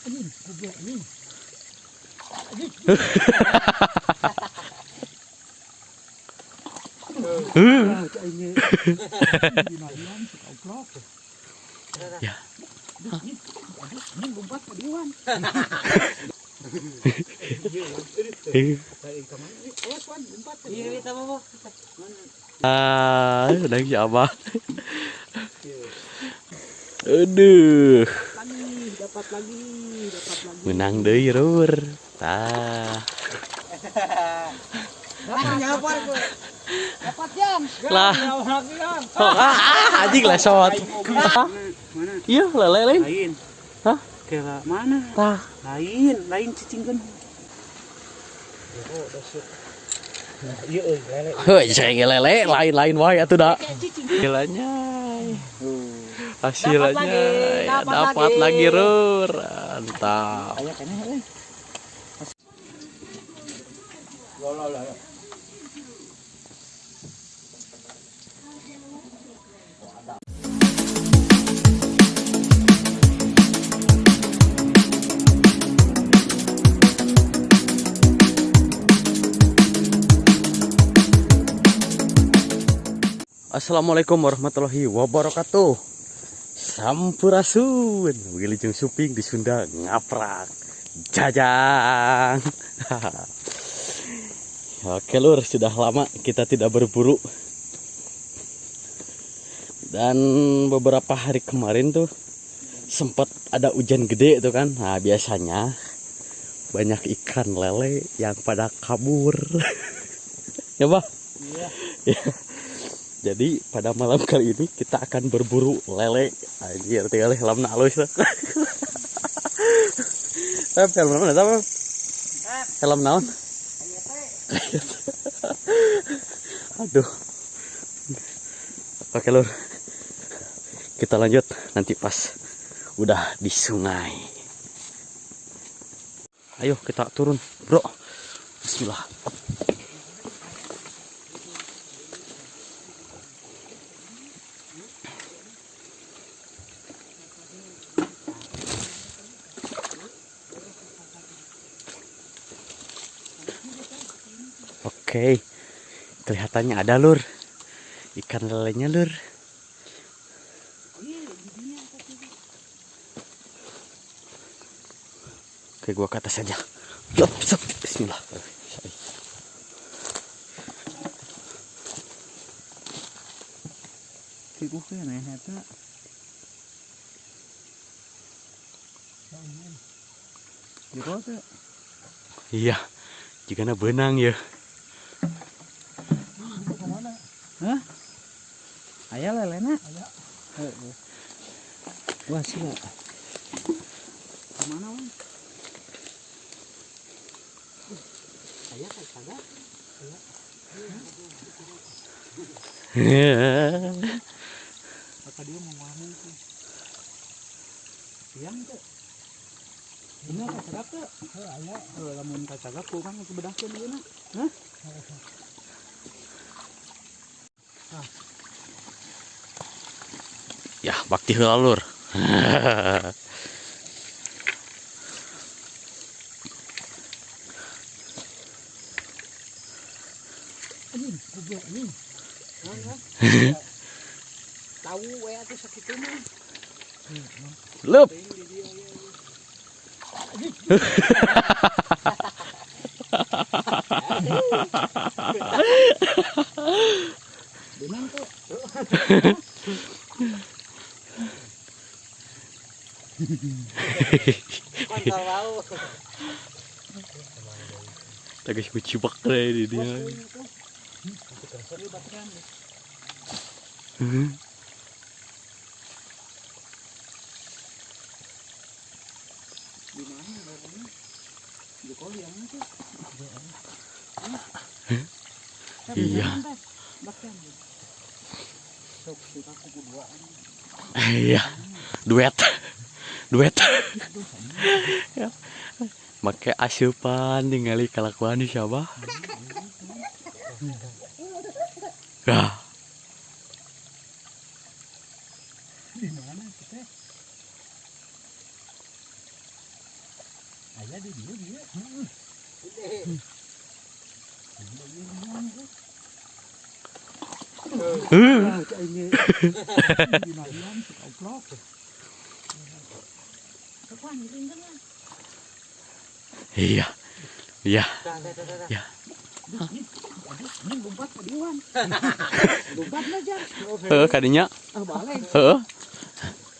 Anjing, goblok anjing. Anjing. Ini. Dinalian goblok. Ya. Ini lompat ke diwan. Udah siapa? Aduh. Dapat lagi. Menang deui Rur. Tah. Dapat jam. Lah. Anjing lesot. Iya, lele lain. Lain. Hah? Kira mana? Tah. Lain cicingkeun. Oh, dasar. Iya euy, lele. Heuh, saya lele lain-lain wae atuh da. Hasilnya. Hasilnya dapat lagi Rur. Mantap. Aya keneh euy. Loh. Assalamualaikum warahmatullahi wabarakatuh. Sampurasun. Wilujeng Suping di Sunda ngaprak. Jajang. Oke Lur, sudah lama kita tidak berburu. Dan beberapa hari kemarin tuh sempat ada hujan gede tuh kan. Nah, biasanya banyak ikan lele yang pada kabur. Ya, Bah? Iya. Ya. Jadi pada malam kali ini kita akan berburu lele. Anjir, tinggal helm halus. Helm naon eta, Bang? Helm naon? Aduh. Oke, Lur. Kita lanjut nanti pas udah di sungai. Ayo kita turun, Bro. Bismillah. Oke, kelihatannya ada Lur, ikan lelenya Lur. Oke, gua ke atas aja. Yup, bismillah. Iku keneh eta. Jero teh. Iya, jigana benang ya. Hah? Aya lelena? Aya. Heeh. Wah, sila. Kemana, Wan? Aya kagak? Apa dia mau ngomong tuh? Siang tuh. Bener kacagap tuh? Aya. Lamun kacagap kurang kebedakeun dieuna. Hah? Ya, bakti heula Lur. Anjing, goblok anjing. Tahu we atuh sakitu mah. Leup. Benang tuh. Kontol wau. Tagih kucibak deh di dia. Di mana barangnya? Jokoli yang itu. Iya. Bahkan. Sok kita kudu duaan. Iya. Duet. Ya. Make asupan ningali kalakuan di siapa? Ya. Di mana kita? Aya di dia. Ini dinayam suka vlog. Kapan tinggal kan? Iya. Iya. Ya. Ini lompat ke diwan. Lompat aja. Kadinya. Balik.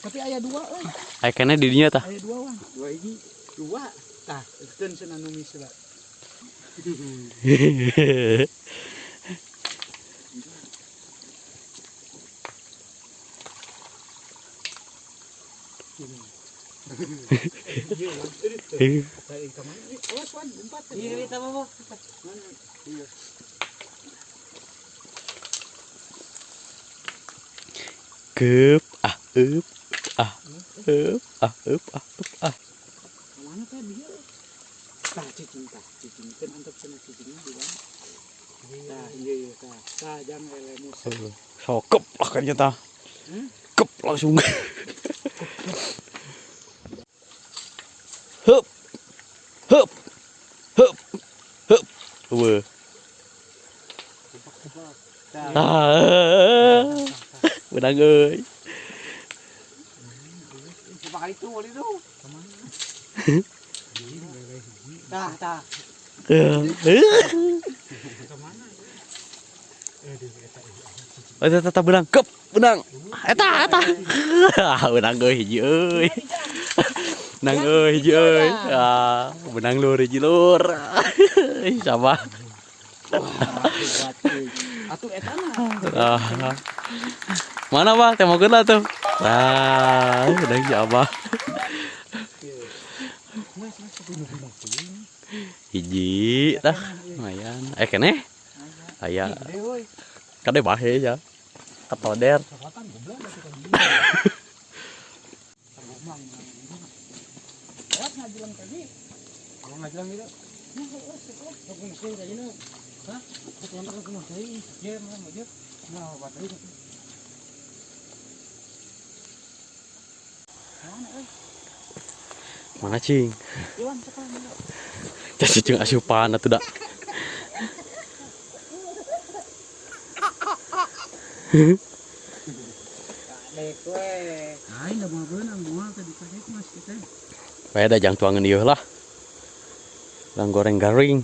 Tapi aya dua euy. Aya keneh di dinya tah. Aya dua wan. Dua hiji. Dua. Tah, ikeun cenah nu misra. Kep Mana teh dia? Tah cicing kan antep cenah cicingnya di mana? Tah iya tah. Tah jang lele musa. Sokep lah kan tah. Kep langsung. Hup. Hup. Hup. Hup. Weh. Benang euy. Bakal itu Tah. Eta benang kep benang. Eta. Benang euy hiji euy. Benang euy hiji euy. Benang lur hiji lur. Sama. Atuh eta mah. Mana Bang? Temokeun lah tuh. Benang si Abah. Hiji tah lumayan. Keneh aya kade bahe ya katoder mana cing jadi cing asupan atuh da Bae da jang tuangeun ieu lah. Lang goreng garing.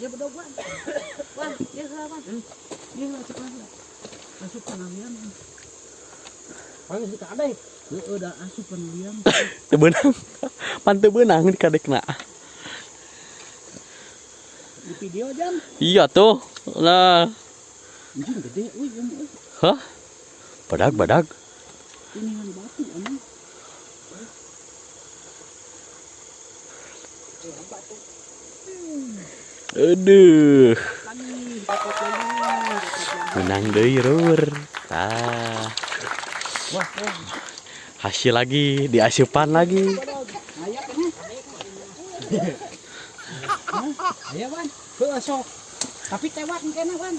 Ya bedog wan. Wan, ya wan. Ieu lah cepat. Asup panalian. Panggil si kadek. Heeh da asup panalian. Teu beunang. Pan teu beunang di kadekna. Di video jam. Iya tuh. Nah. Anjing gede euy. Hah? Badag. Ini kan batu anjing. Aduh. Menang deui rur. Tah. Wah, hasil lagi diasupan lagi. Aya keneh. Aya wan. Heuh sok. Tapi tewat keneh wan.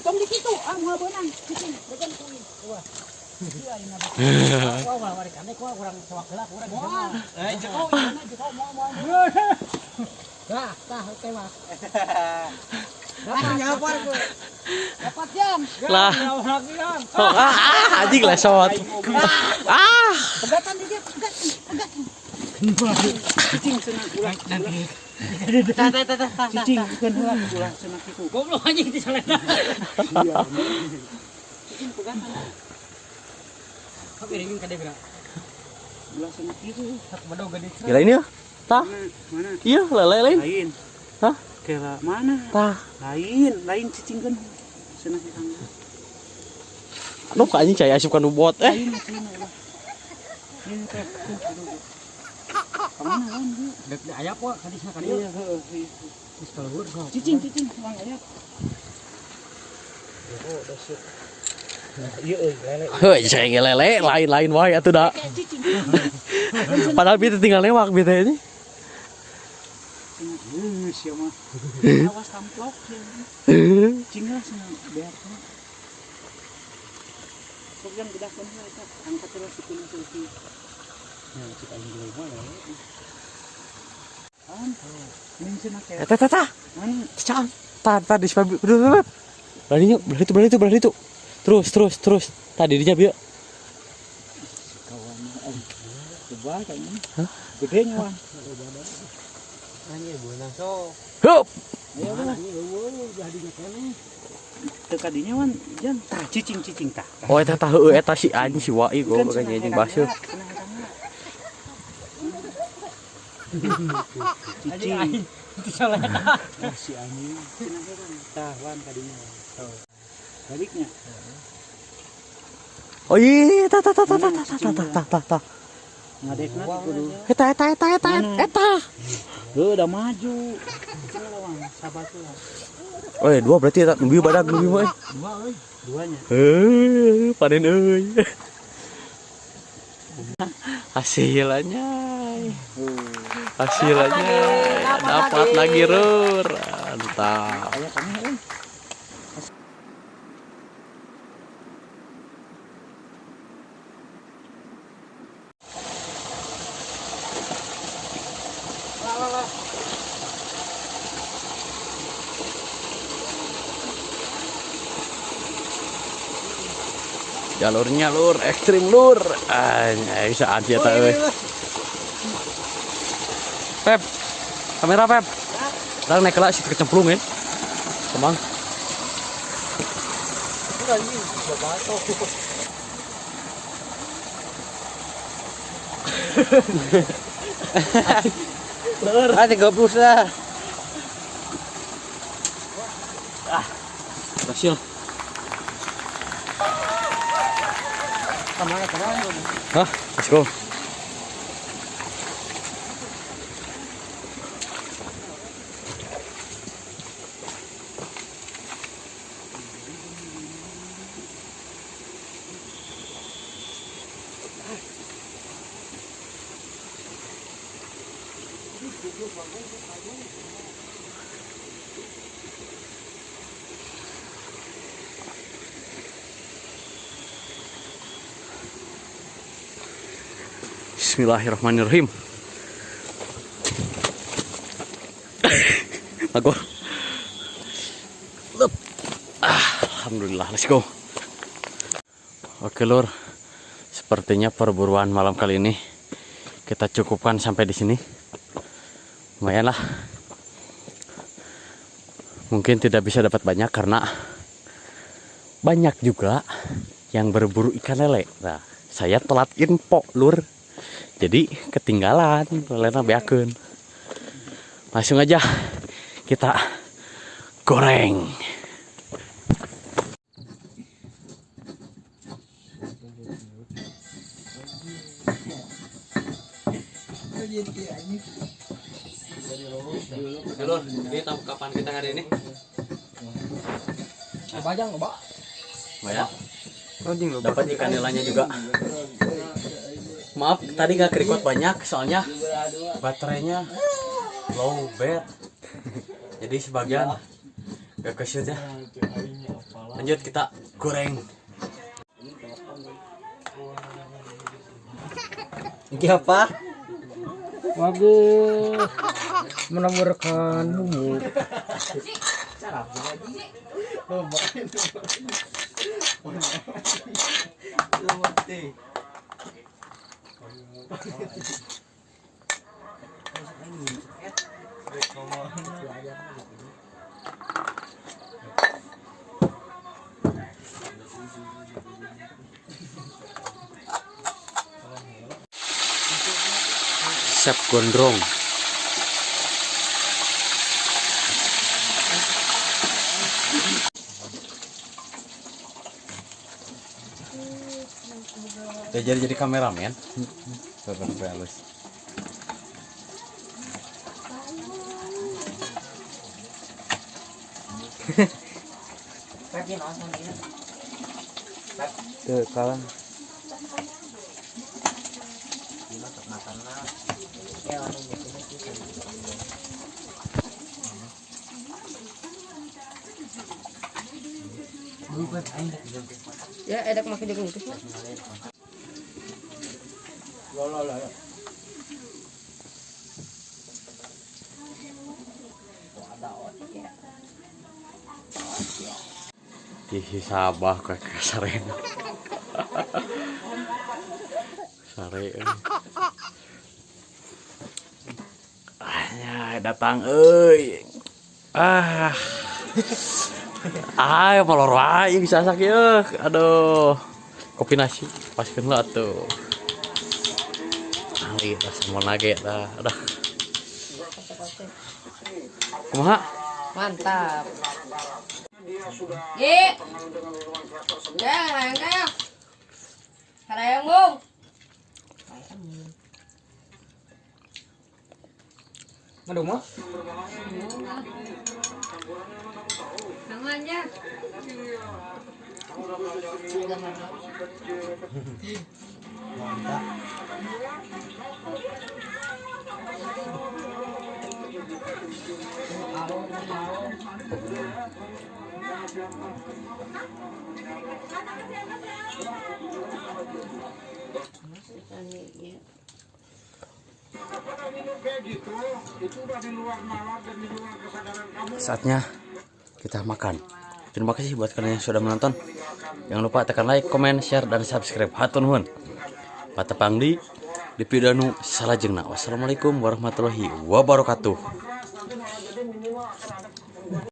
Tong di kitu moal beunang. Cicing, began kuy. Wah. Wah, wari kandek kurang sewak heula kurang. Wah. Jeko moal. Tah tewat. Dapat jam. Lah. Anjing lesot. Pegatan dia, pegat. Cicing cenah ulah. Cicing keun heula ulah cenah kitu. Goblok anjing di salena. Iya. Cicing pegatan. Kabeh ringin kade bira. Ulah cenah kitu, sak badog gede. Gila ini ya? Tah. Mana? Iya, lele lain. Lain. Hah? Kela mana? Tah. Lain cicingkeun. Cenah kitangga. Aduh, ka anjing cai asupkan ubot. Lain ulah. Ini teh. Kamana wan dia? Dek ayap wa kadisna ka dieu. Iya, heueuh. Geus kaluhur. Cicing, mang ayap. Oh, dasar. Ieu euy lele. Heuh, saya lele lain wae atuh da. Padahal bita tinggal lewak bita ini. Sia mah. Awas tamplok. Cingah cenah bear. Sok jam gedakeun heula eta. Angkat terus ikutin selfie. Kita ini dulu mana? Ini sih nak ya. Tata. Cang. Tadi sebab. Berani itu. Terus. Tadi dia biar. Kawan. Coba kayaknya. Hah? Gedenya wan. Hanya bulan so. Hup. Ayo mana ni? Udah dimakan. Tekadinya wan jan cicing tah. Oh eta tahu eta si anjing si wai go kayaknya jeung basuh. Cicing. Si anjing. Tah wan tadinya. Tuh. Baliknya. Oh iya ta. Ngadekna kudu. Eta. Udah maju. Sabar tuh. Oh ya 2 berarti eta nubi badag nubi mah. 2 euy. 2-nya. Panen euy. Hasilnya. Dapat lagi rur. Mantap. Aya kami euy. Jalurnya lur, ekstrim lur. Anjay, bisa aja ta euy. Pep. Kamera Pep. Sekarang naik kelas kecemplung ya. Kemang. Lur, 30 lah. Berhasil. Kemana? Hah, let's go. Bismillahirrahmanirrahim. Aku. Alhamdulillah, let's go. Oke lur, sepertinya perburuan malam kali ini kita cukupkan sampai di sini. Lumayan lah. Mungkin tidak bisa dapat banyak karena banyak juga yang berburu ikan lele. Nah, saya telat info lur. Jadi ketinggalan, lelena beakeun. Langsung aja kita goreng. Lur, ini tahu kapan kita hari ini? Bajang, Mbak. Lumayan. Dapat ikan nilainya juga. Maaf, tadi gak record banyak soalnya baterainya low bat. Jadi sebagian gak ke-shoot ya. Lanjut kita goreng. Ini apa? Bagus. Menaburkan bumbu. Chef Gondrong. Jadi kameramen. Sampai halus. Tuh, kawan. Ya, edak makin degeng. Loh. Di Sabah ke Sarena. Sare. Ya datang euy. Molor wae bisa sak yeuh. Aduh. Kopi nasi paskeun lah tuh. Ali rasa mau nage tah. Aduh. Kumaha? Mantap. Ye. Ya, langkah. Karayang, Bung. Madung mah? Tangan aja. Mantap. Saatnya kita makan. Terima kasih buat kalian yang sudah menonton. Jangan lupa tekan like, comment, share, dan subscribe. Hatur nuhun. Patepang di video nu salajengna. Wassalamualaikum warahmatullahi wabarakatuh.